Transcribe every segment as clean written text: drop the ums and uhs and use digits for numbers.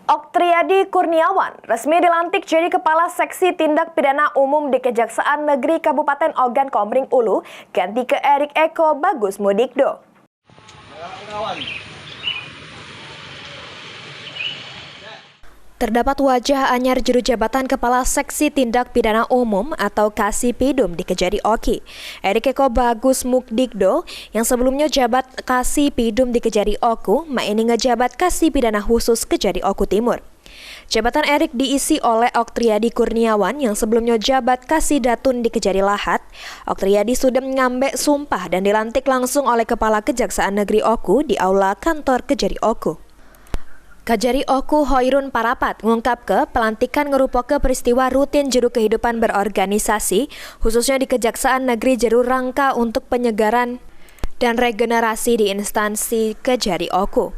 Oktriadi Kurniawan resmi dilantik jadi Kepala Seksi Tindak Pidana Umum di Kejaksaan Negeri Kabupaten Ogan Komering Ulu, ganti ke Erik Eko Bagus Mudikdo. Terdapat wajah anyar juru jabatan Kepala Seksi Tindak Pidana Umum atau Kasipidum di Kejari Oki, Erik Eko Bagus Mudikdo, yang sebelumnya jabat Kasipidum di Kejari Oku, ini ngejabat Kasipidana Khusus Kejari Oku Timur. Jabatan Erik diisi oleh Oktriadi Kurniawan yang sebelumnya jabat Kasidatun di Kejari Lahat. Oktriadi sudah mengambil sumpah dan dilantik langsung oleh Kepala Kejaksaan Negeri Oku di Aula Kantor Kejari Oku. Kejari Oku Hoirun Parapat mengungkap ke pelantikan ngerupa peristiwa rutin juru kehidupan berorganisasi, khususnya di Kejaksaan Negeri Jeru rangka untuk penyegaran dan regenerasi di instansi Kejari Oku.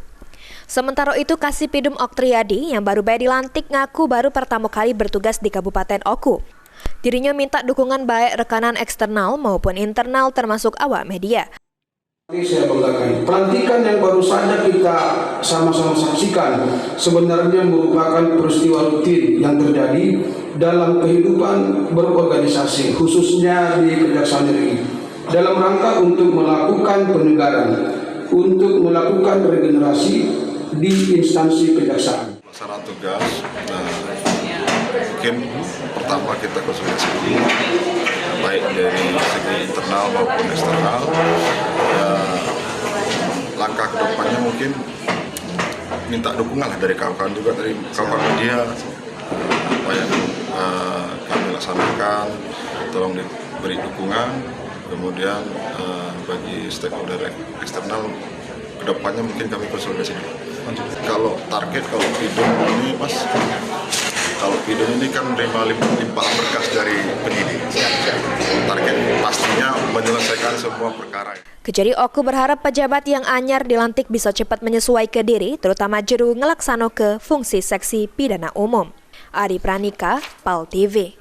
Sementara itu, Kasipidum Oktriadi yang baru dilantik ngaku baru pertama kali bertugas di Kabupaten Oku. Dirinya minta dukungan baik rekanan eksternal maupun internal termasuk awak media. Saya banggakan pelantikan yang baru saja kita sama-sama saksikan sebenarnya merupakan peristiwa rutin yang terjadi dalam kehidupan berorganisasi khususnya di Kejaksaan Negeri dalam rangka untuk melakukan penyegaran, untuk melakukan regenerasi di instansi kejaksaan. Pelaksanaan tugas, mungkin pertama kita konsolidasi dulu, baik dari segi internal maupun eksternal. Langkah kedepannya mungkin minta dukungan lah dari kawan-kawan juga, dari kawan media, apa yang kami laksanakan, tolong diberi dukungan. Kemudian bagi stakeholder eksternal kedepannya mungkin kami konsolidasi dulu. Kalau target, kalau Pidum ini Mas, kalau Pidum ini kan menerima limpahan berkas dari penyidik. Target pastinya menyelesaikan semua perkara. Kejari Oku berharap pejabat yang anyar dilantik bisa cepat menyesuaikan diri, terutama jeru ngelaksano ke fungsi seksi pidana umum. Adi Pranika, PAL TV.